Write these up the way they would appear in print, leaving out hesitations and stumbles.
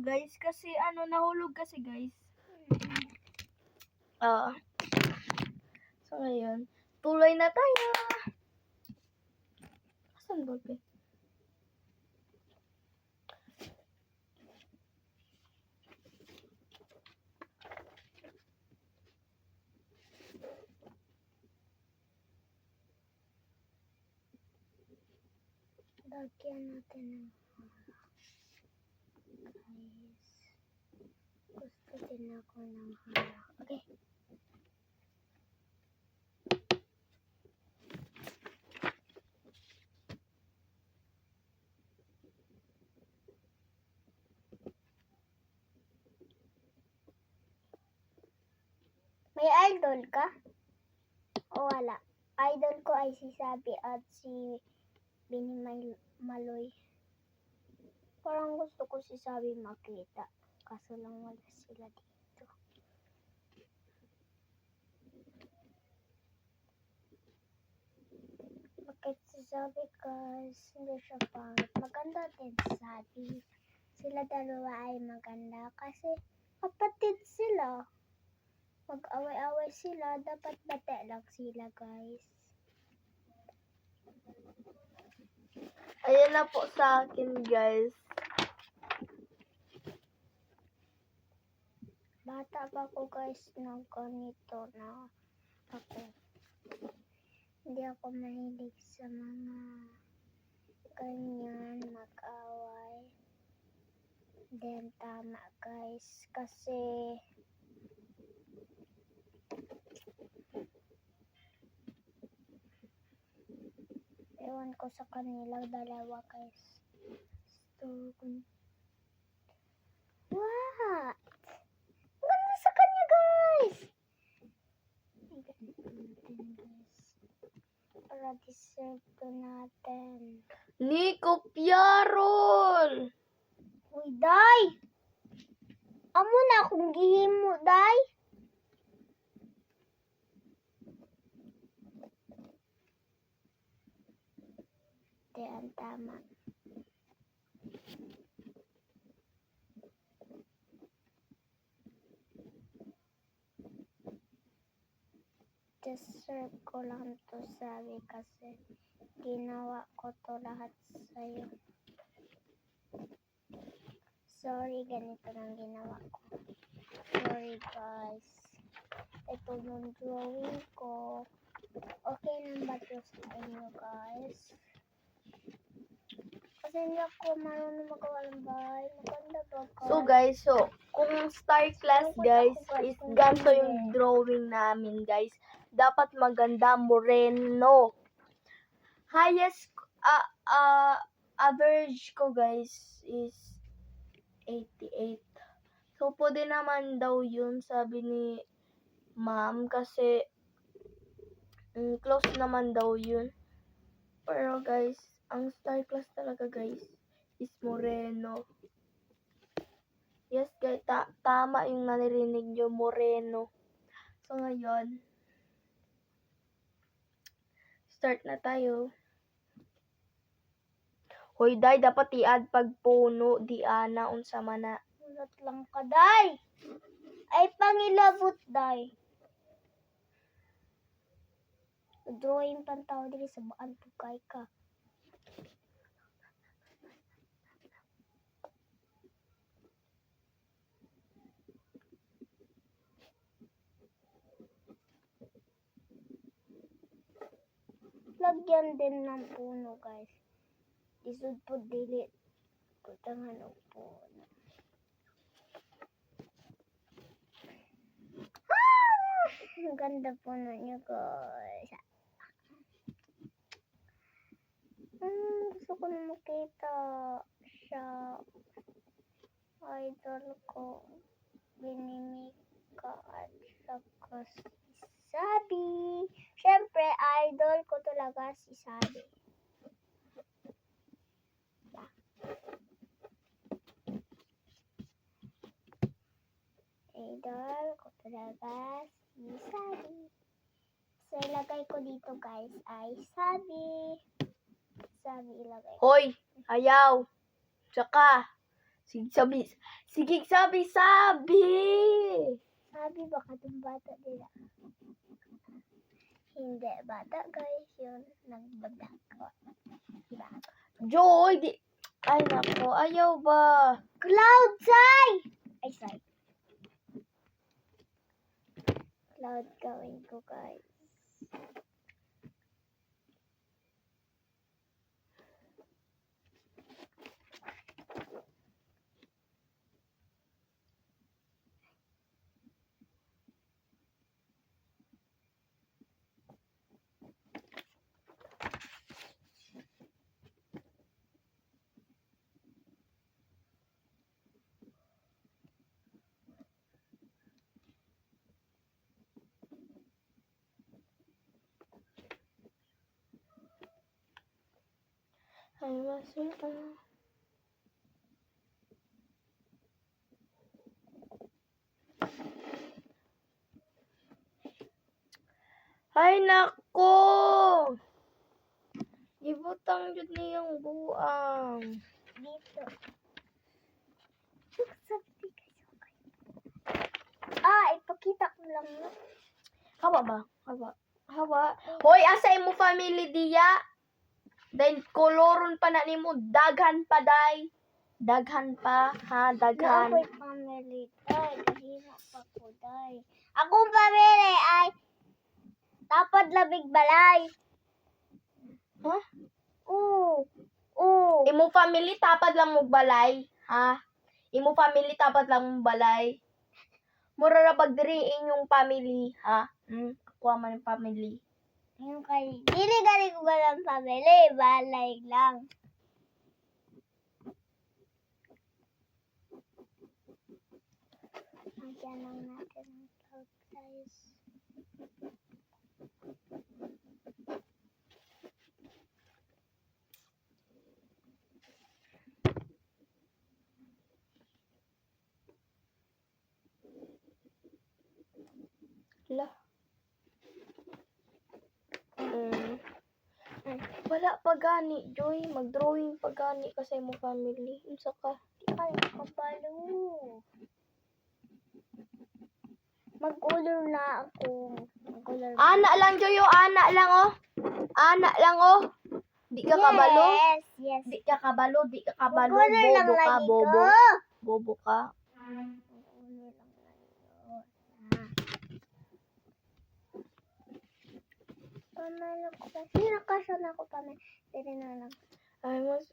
guys. Kasi nahulog kasi guys. So ngayon, tuloy na tayo. Asan ba ba? Lagyan natin ng guys. Gusto din ako ng harang. Okay. May idol ka? O wala? Idol ko ay si Sabi at si Bini Maloy. Parang gusto ko si Sabi makita. Kaso lang wala sila dito. Bakit si Sabi guys? Hindi siya pangit. Maganda din si Sabi. Sila dalawa ay maganda kasi kapatid sila. Mag-away-away sila. Dapat bate lang sila guys. Ayan na po sa akin guys. Bata pa ko guys ng ganito na ako. Hindi ako mahilig sa mga ganyan mag-away. Then tama guys kasi ewan ko sa kanilang dalawa guys. What? Ganda sa kanya guys! Ay, ganito natin guys. Para deserve to natin. Nico Piarol! Uy, day! Amo na akong gihimo, day! Ito ang tama. Deserve ko lang to sabi kasi ginawa ko to lahat sa'yo. Sorry, ganito lang ginawa ko. Sorry guys. Ito yung drawing ko. Okay lang ba to sa inyo guys? Kasi hindi ako marunong magawa ng bahay. Maganda ba guys? So guys, kung star class guys, is ganito yung drawing namin guys. Dapat maganda, moreno. Highest average ko guys is 88. So pwede naman daw yun, sabi ni ma'am, kasi close naman daw yun. Pero guys, ang star class talaga guys is moreno. Yes guys, tama yung naririnig nyo, moreno. So ngayon, start na tayo. Hoy, day, dapat i-add pag puno, di ana, unsa man na. Ulat lang ka, day! Ay, pangilabot, day. Drawing pang tao dili sa baan pugay ka. Lagyan din ng puno, guys. Isud po dili. Kutangan ng puno. Ang ganda puno niyo, guys. Gusto ko na makita siya. Idol ko. Binimika at saka si Sabi. Siyempre, idol ko talaga si Sabi. Idol ko talaga si Sabi. So, ilagay ko dito guys ay Sabi. Sabi ilagay ko. Hoy, ayaw. Tsaka, Sige, sabi. Sige, sabi. Sabi baka itong bata nila. Hindi bata guys, yun nagbada ko. Diba? Joy, di. Ay, nako. Ayaw ba? Cloud Sai! Ay, sorry. Cloud gawin ko guys. Ay, masaya. Ay, nako. Gibutang jud niyang buang. Dito. Sabi ipakita ko lang mo. Hawa ba? Hawa. Hoy, asa imo family diya? Then koloron pa na nimo, daghan pa day. Daghan pa, ha, daghan. Ako'y family day. Kahina pa ko day. Akong family ay tapad labig balay. Ha? Oo. Imo family tapad lang mo balay, ha? Imo family tapad lang mo balay. Mura ra pag diri inyong family, ha? Ako man ang family. Yung kay, dili gali ko galang family, balay lang. Nagyan lang natin ang cloud guys. La. Wala pa gani, Joy. Mag-drawing pa gani ka sa imo family. Unsa ka? Ay, nakabalo. Mag-color na ako. Mag-color na. Ana lang, Joy, oh. Ana lang, oh. Ana lang, oh. Di ka kabalo. Yes. Di ka kabalo. Mag-color lang Bobo ka, lagi bobo. ko. Bobo ka. Mag-color lang lagi ko. Pamalo ko pa. Sinakasan ako pamalo. Dili na lang. I was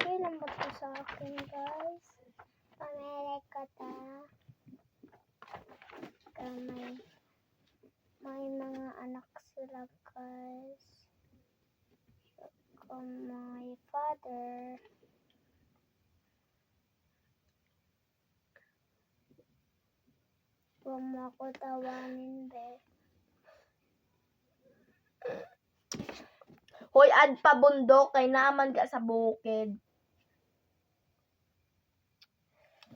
Kailan ba ito sa akin, guys? Pamere ka ta. May mga anak sila, guys. Saka my father. Huwag mo ako tawanin, be. Hoy, ad pa bundok kay naman ka sa bukid.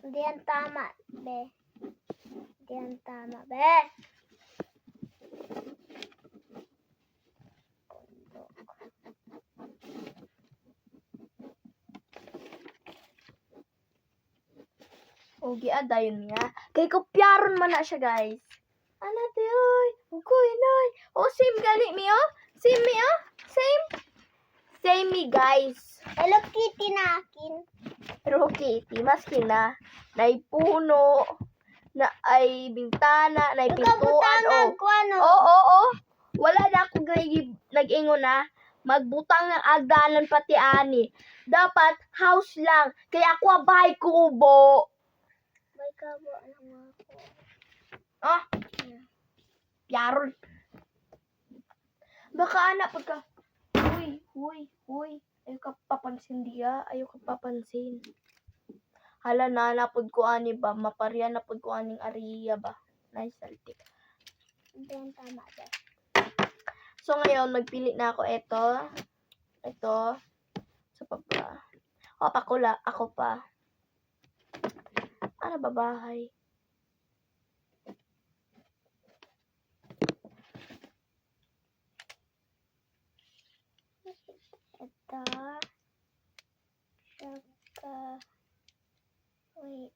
Hindi yan tama, be. Hindi yan tama, be. O, giadayon niya. Kay kopyaron man na siya, guys. Ano, oy? Ugoy, noy. O, same gali mi, oh. Same mi, oh. Same. Same mi, guys. Hello Kitty na akin. Hello Kitty, maski na puno, na ay bintana, na pintuan, Nagkabutangan oh. ko ano. Oo. Wala na ako nag-ingo na. Magbutang ng agdanan pati ani. Dapat house lang. Kaya ako bahay kubo. May kabo lang ako. Ah, Yarol. Baka anak pagka. Uy. Ayaw ka papansin diya. Ayaw ka papansin. Hala na napod ko ani ba. Maparya napod ko aning ariya ba. Nice saltik. Ben, tama ba? So ngayon, magpili na ako ito, sa papa. O, ako pa. Ano ba bahay? Ito. Saka. Wait.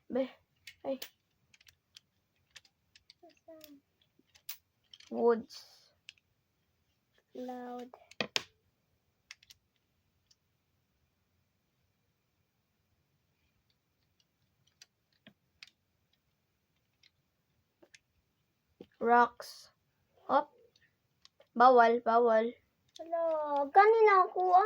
Be, ay, Asan? woods. Loud. Rocks. Hop. Bawal. Hello. Kanina ako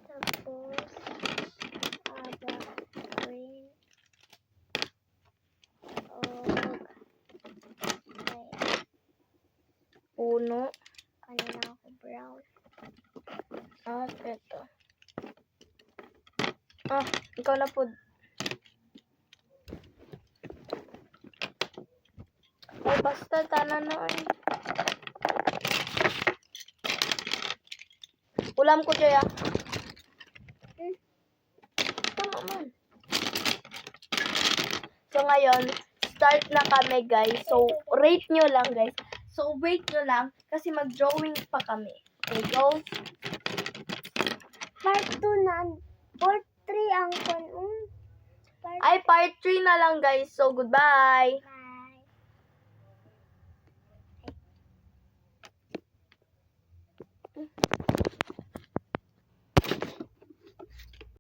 Tapos. Green. Puno. Kanina ako brown. At ito. Ikaw na po. Ay, basta tanan na ay. Ulam ko dyan. Tama man. So ngayon, start na kami guys. So, rate nyo lang guys. So, wait nyo lang kasi mag-drawing pa kami. Okay, go. Part 2 na. Part 3 ang Ay, part 3 na lang guys. So, goodbye.